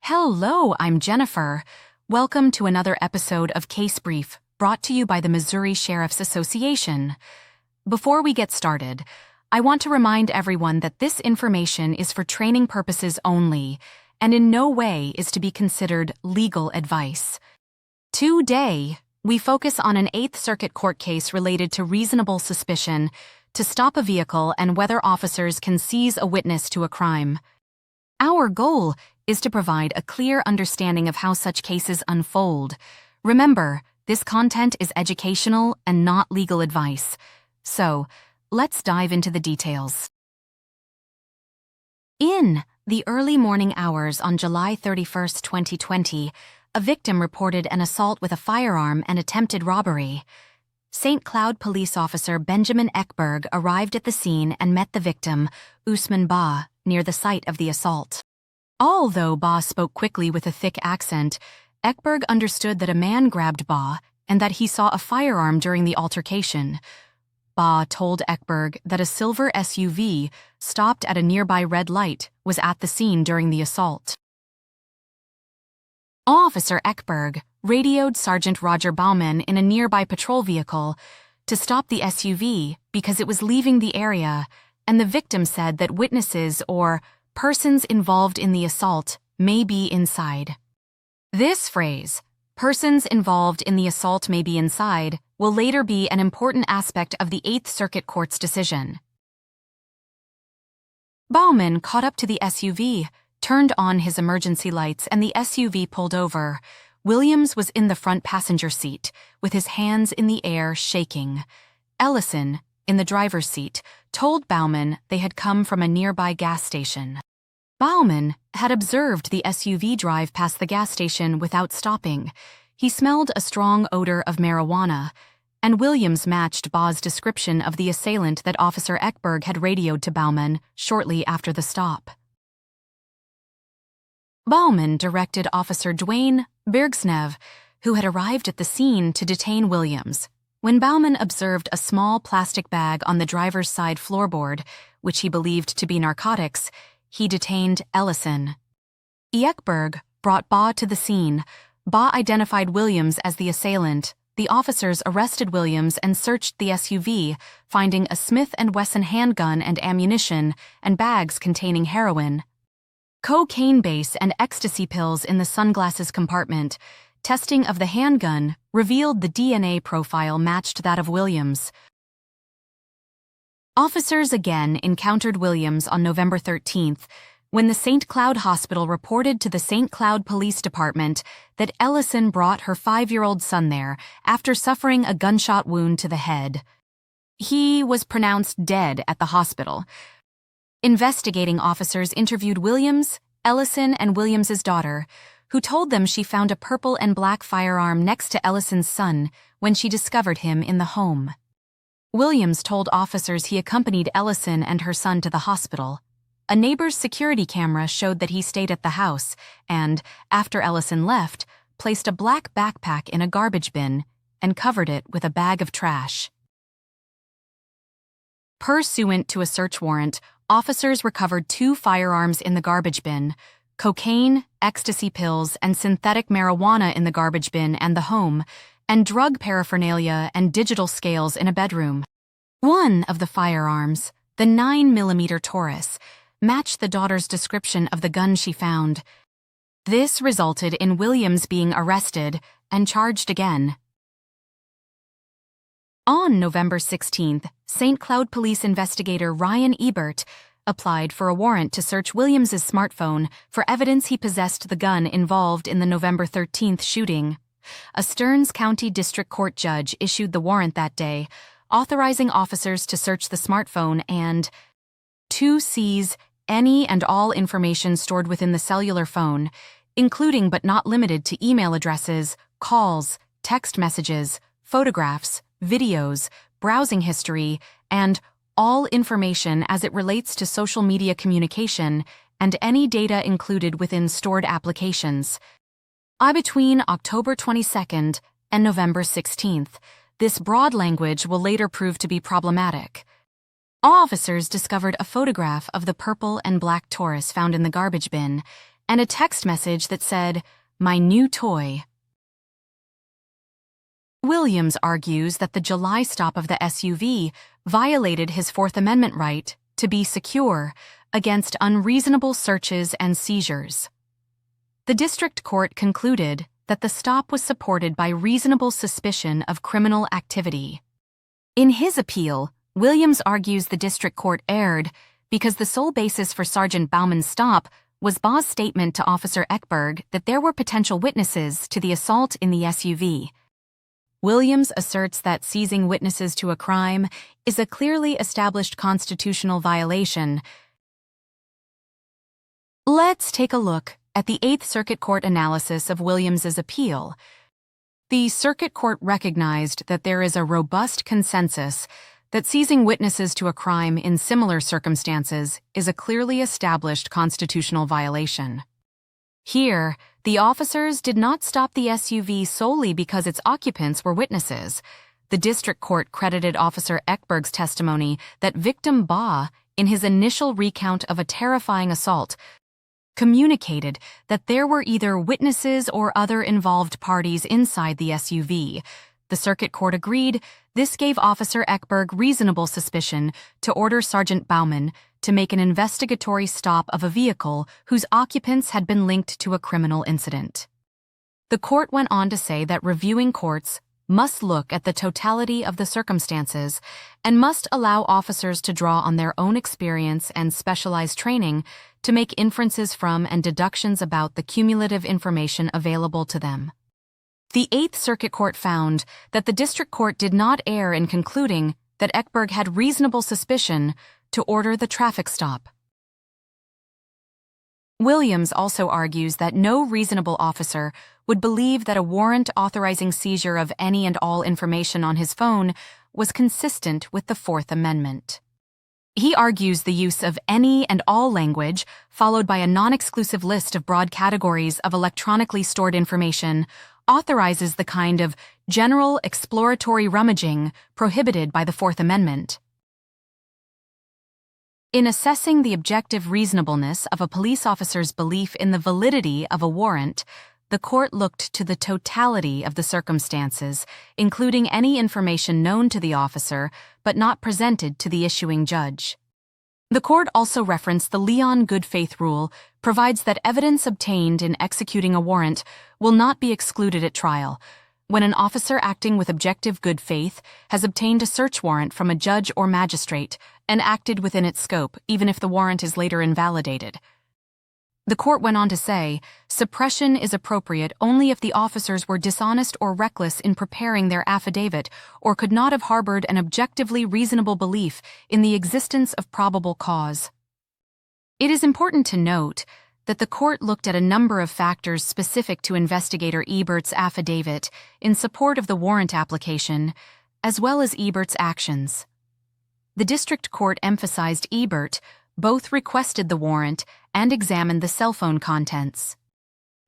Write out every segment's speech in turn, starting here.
Hello, I'm Jennifer. Welcome to another episode of Case Brief, brought to you by the Missouri Sheriff's Association. Before we get started, I want to remind everyone that this information is for training purposes only and in no way is to be considered legal advice. Today, we focus on an Eighth Circuit court case related to reasonable suspicion to stop a vehicle and whether officers can seize a witness to a crime. Our goal is to provide a clear understanding of how such cases unfold. Remember, this content is educational and not legal advice. So, let's dive into the details. In the early morning hours on July 31, 2020, a victim reported an assault with a firearm and attempted robbery. St. Cloud police officer Benjamin Ekberg arrived at the scene and met the victim, Usman Ba, near the site of the assault. Although Ba spoke quickly with a thick accent, Ekberg understood that a man grabbed Ba and that he saw a firearm during the altercation. Ba told Ekberg that a silver SUV, stopped at a nearby red light, was at the scene during the assault. Officer Ekberg radioed Sergeant Roger Bauman in a nearby patrol vehicle to stop the SUV because it was leaving the area, and the victim said that witnesses or persons involved in the assault may be inside. This phrase, persons involved in the assault may be inside, will later be an important aspect of the Eighth Circuit Court's decision. Bauman caught up to the SUV, turned on his emergency lights, and the SUV pulled over. Williams was in the front passenger seat, with his hands in the air shaking. Ellison, in the driver's seat, told Bauman they had come from a nearby gas station. Bauman had observed the SUV drive past the gas station without stopping. He smelled a strong odor of marijuana, and Williams matched Ba's description of the assailant that Officer Ekberg had radioed to Bauman shortly after the stop. Bauman directed Officer Dwayne Bergsnev, who had arrived at the scene, to detain Williams. When Bauman observed a small plastic bag on the driver's side floorboard, which he believed to be narcotics, he detained Ellison. Ekberg brought Ba to the scene. Ba identified Williams as the assailant. The officers arrested Williams and searched the SUV, finding a Smith & Wesson handgun and ammunition and bags containing heroin. Cocaine base and ecstasy pills in the sunglasses compartment. Testing of the handgun revealed the DNA profile matched that of Williams. Officers again encountered Williams on November 13th, when the St. Cloud Hospital reported to the St. Cloud Police Department that Ellison brought her 5-year-old son there after suffering a gunshot wound to the head. He was pronounced dead at the hospital. Investigating officers interviewed Williams, Ellison, and Williams's daughter, who told them she found a purple and black firearm next to Ellison's son when she discovered him in the home. Williams told officers he accompanied Ellison and her son to the hospital. A neighbor's security camera showed that he stayed at the house and, after Ellison left, placed a black backpack in a garbage bin and covered it with a bag of trash. Pursuant to a search warrant, officers recovered 2 firearms in the garbage bin, cocaine, ecstasy pills, and synthetic marijuana in the garbage bin and the home, and drug paraphernalia and digital scales in a bedroom. One of the firearms, the 9mm Taurus, matched the daughter's description of the gun she found. This resulted in Williams being arrested and charged again. On November 16th, St. Cloud police investigator Ryan Ebert applied for a warrant to search Williams's smartphone for evidence he possessed the gun involved in the November 13th shooting. A Stearns County District Court judge issued the warrant that day, authorizing officers to search the smartphone and to seize any and all information stored within the cellular phone, including but not limited to email addresses, calls, text messages, photographs, videos, browsing history, and all information as it relates to social media communication and any data included within stored applications. Between October 22nd and November 16th, this broad language will later prove to be problematic. Officers discovered a photograph of the purple and black Taurus found in the garbage bin and a text message that said, "My new toy." Williams argues that the July stop of the SUV violated his Fourth Amendment right to be secure against unreasonable searches and seizures. The district court concluded that the stop was supported by reasonable suspicion of criminal activity. In his appeal, Williams argues the district court erred because the sole basis for Sergeant Bauman's stop was Baugh's statement to Officer Ekberg that there were potential witnesses to the assault in the SUV. Williams asserts that seizing witnesses to a crime is a clearly established constitutional violation. Let's take a look at the Eighth Circuit Court analysis of Williams's appeal. The Circuit Court recognized that there is a robust consensus that seizing witnesses to a crime in similar circumstances is a clearly established constitutional violation. Here, the officers did not stop the SUV solely because its occupants were witnesses. The district court credited Officer Ekberg's testimony that victim Baugh, in his initial recount of a terrifying assault, communicated that there were either witnesses or other involved parties inside the SUV. The circuit court agreed this gave Officer Ekberg reasonable suspicion to order Sergeant Bauman to make an investigatory stop of a vehicle whose occupants had been linked to a criminal incident. The court went on to say that reviewing courts must look at the totality of the circumstances and must allow officers to draw on their own experience and specialized training to make inferences from and deductions about the cumulative information available to them. The Eighth Circuit Court found that the district court did not err in concluding that Ekberg had reasonable suspicion to order the traffic stop. Williams also argues that no reasonable officer would believe that a warrant authorizing seizure of any and all information on his phone was consistent with the Fourth Amendment. He argues the use of any and all language, followed by a non-exclusive list of broad categories of electronically stored information, authorizes the kind of general exploratory rummaging prohibited by the Fourth Amendment. In assessing the objective reasonableness of a police officer's belief in the validity of a warrant, the court looked to the totality of the circumstances, including any information known to the officer but not presented to the issuing judge. The court also referenced the Leon good faith rule, provides that evidence obtained in executing a warrant will not be excluded at trial. When an officer acting with objective good faith has obtained a search warrant from a judge or magistrate and acted within its scope, even if the warrant is later invalidated. The court went on to say, suppression is appropriate only if the officers were dishonest or reckless in preparing their affidavit or could not have harbored an objectively reasonable belief in the existence of probable cause. It is important to note that the court looked at a number of factors specific to Investigator Ebert's affidavit in support of the warrant application, as well as Ebert's actions. The district court emphasized Ebert both requested the warrant and examined the cell phone contents.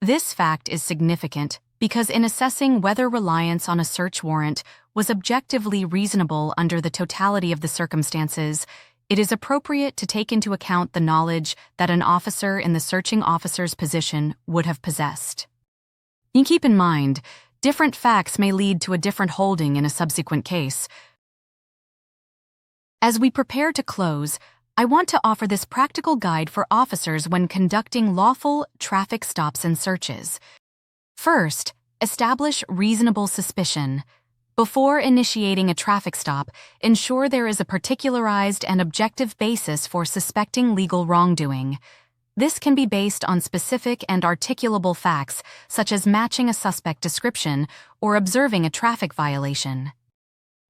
This fact is significant because in assessing whether reliance on a search warrant was objectively reasonable under the totality of the circumstances, it is appropriate to take into account the knowledge that an officer in the searching officer's position would have possessed. You keep in mind, different facts may lead to a different holding in a subsequent case. As we prepare to close, I want to offer this practical guide for officers when conducting lawful traffic stops and searches. First, establish reasonable suspicion. Before initiating a traffic stop, ensure there is a particularized and objective basis for suspecting legal wrongdoing. This can be based on specific and articulable facts, such as matching a suspect description or observing a traffic violation.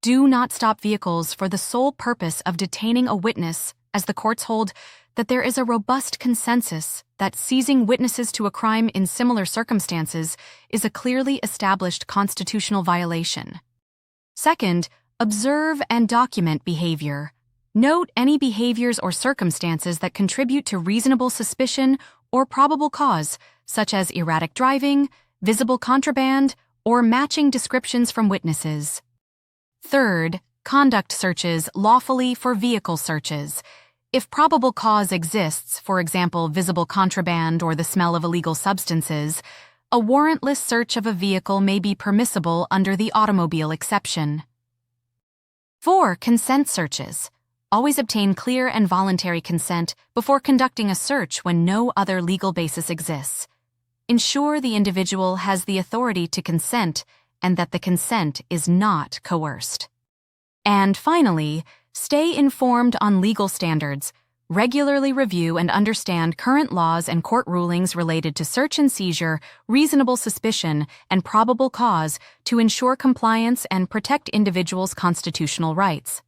Do not stop vehicles for the sole purpose of detaining a witness, as the courts hold that there is a robust consensus that seizing witnesses to a crime in similar circumstances is a clearly established constitutional violation. Second, observe and document behavior. Note any behaviors or circumstances that contribute to reasonable suspicion or probable cause, such as erratic driving, visible contraband, or matching descriptions from witnesses. Third, conduct searches lawfully for vehicle searches. If probable cause exists, for example, visible contraband or the smell of illegal substances, a warrantless search of a vehicle may be permissible under the automobile exception. 4. Consent searches. Always obtain clear and voluntary consent before conducting a search when no other legal basis exists. Ensure the individual has the authority to consent and that the consent is not coerced. And finally, stay informed on legal standards. Regularly review and understand current laws and court rulings related to search and seizure, reasonable suspicion, and probable cause to ensure compliance and protect individuals' constitutional rights.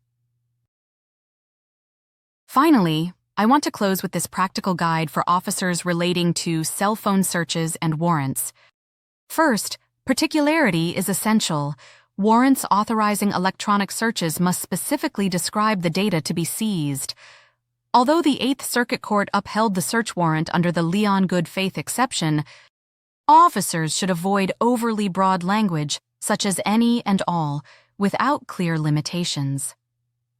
Finally, I want to close with this practical guide for officers relating to cell phone searches and warrants. First, particularity is essential. Warrants authorizing electronic searches must specifically describe the data to be seized. Although the Eighth Circuit Court upheld the search warrant under the Leon good faith exception, officers should avoid overly broad language, such as any and all, without clear limitations.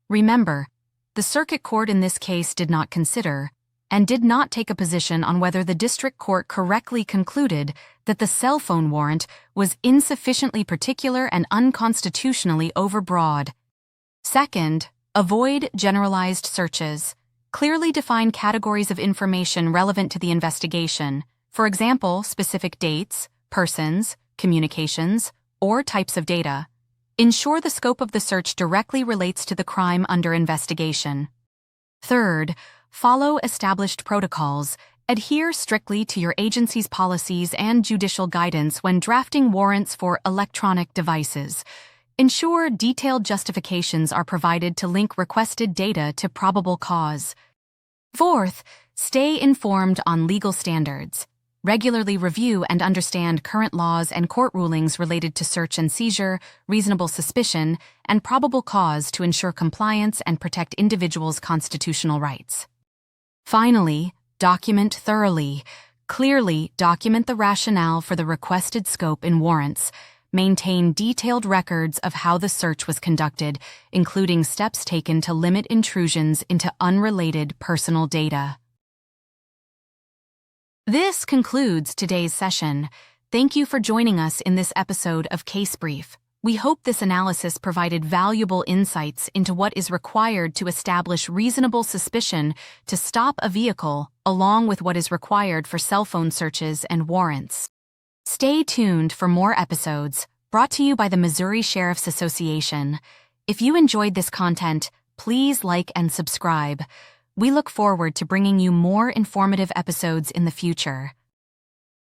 Remember, the Circuit Court in this case did not consider and did not take a position on whether the District Court correctly concluded that the cell phone warrant was insufficiently particular and unconstitutionally overbroad. Second, avoid generalized searches. Clearly define categories of information relevant to the investigation, for example, specific dates, persons, communications, or types of data. Ensure the scope of the search directly relates to the crime under investigation. Third, follow established protocols. Adhere strictly to your agency's policies and judicial guidance when drafting warrants for electronic devices. Ensure detailed justifications are provided to link requested data to probable cause. Fourth, stay informed on legal standards. Regularly review and understand current laws and court rulings related to search and seizure, reasonable suspicion, and probable cause to ensure compliance and protect individuals' constitutional rights. Finally, document thoroughly. Clearly document the rationale for the requested scope in warrants. Maintain detailed records of how the search was conducted, including steps taken to limit intrusions into unrelated personal data. This concludes today's session. Thank you for joining us in this episode of Case Brief. We hope this analysis provided valuable insights into what is required to establish reasonable suspicion to stop a vehicle, along with what is required for cell phone searches and warrants. Stay tuned for more episodes, brought to you by the Missouri Sheriff's Association. If you enjoyed this content, please like and subscribe. We look forward to bringing you more informative episodes in the future.